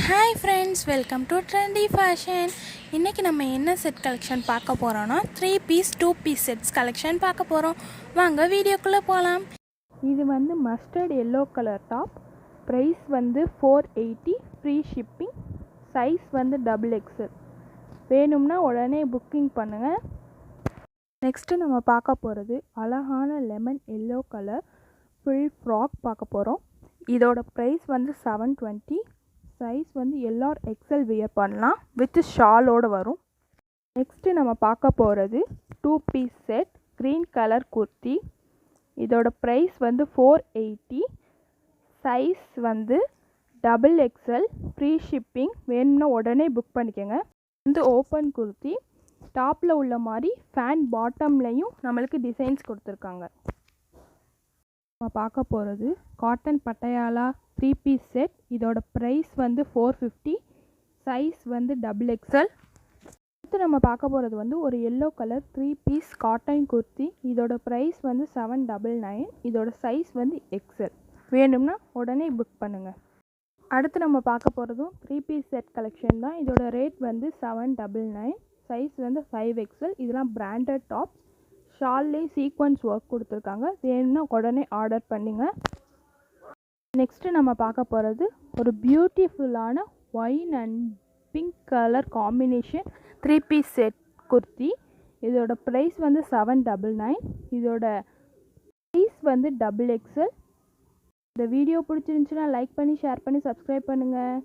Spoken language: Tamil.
Hi friends, welcome to trendy fashion. இன்றைக்கி நம்ம என்ன செட் கலெக்ஷன் பார்க்க போகிறோன்னா 3 பீஸ் 2 பீஸ் செட்ஸ் கலெக்ஷன் பார்க்க போகிறோம். வாங்க வீடியோக்குள்ளே போகலாம். இது வந்து mustard yellow colour top. Price வந்து 480, ஃப்ரீ ஷிப்பிங். சைஸ் வந்து XXL. வேணும்னா உடனே புக்கிங் பண்ணுங்கள். நெக்ஸ்ட்டு நம்ம பார்க்க போகிறது அழகான lemon yellow colour full frock பார்க்க போகிறோம். இதோட ப்ரைஸ் வந்து 720. சைஸ் வந்து எல்லார் எக்ஸல் வியர் பண்ணலாம், வித் ஷாலோடு வரும். நெக்ஸ்ட்டு நம்ம பார்க்க போகிறது 2 piece set green colour kurti. இதோட ப்ரைஸ் வந்து 480. சைஸ் வந்து XXL, ஃப்ரீ ஷிப்பிங். வேணும்னா உடனே புக் பண்ணிக்கோங்க. வந்து ஓப்பன் குர்த்தி. டாப்பில் உள்ள மாதிரி ஃபேன் பாட்டம்லையும் நம்மளுக்கு டிசைன்ஸ் கொடுத்துருக்காங்க. நம்ம பார்க்க போகிறது காட்டன் பட்டையாலா 3 பீஸ் செட். இதோட ப்ரைஸ் வந்து 450. சைஸ் வந்து XXL. அடுத்து நம்ம பார்க்க போகிறது வந்து ஒரு yellow colour 3 piece cotton kurti. இதோட ப்ரைஸ் வந்து 799. இதோட சைஸ் வந்து XL. வேணும்னா உடனே புக் பண்ணுங்கள். அடுத்து நம்ம பார்க்க போகிறதும் 3 பீஸ் செட் கலெக்ஷன் தான். இதோட ரேட் வந்து 799. சைஸ் வந்து 5XL. இதெல்லாம் பிராண்டட் டாப்ஸ். ஷால்லேயே சீக்வன்ஸ் ஒர்க் கொடுத்துருக்காங்க. வேணும்னா உடனே ஆர்டர் பண்ணுங்க. நெக்ஸ்ட்டு நம்ம பார்க்க போகிறது ஒரு பியூட்டிஃபுல்லான wine and pink colour combination 3 piece set kurti. இதோட ப்ரைஸ் வந்து 799. இதோட சைஸ் வந்து XXL. இந்த வீடியோ பிடிச்சிருந்துச்சுன்னா லைக் பண்ணி, ஷேர் பண்ணி, சப்ஸ்கிரைப் பண்ணுங்கள்.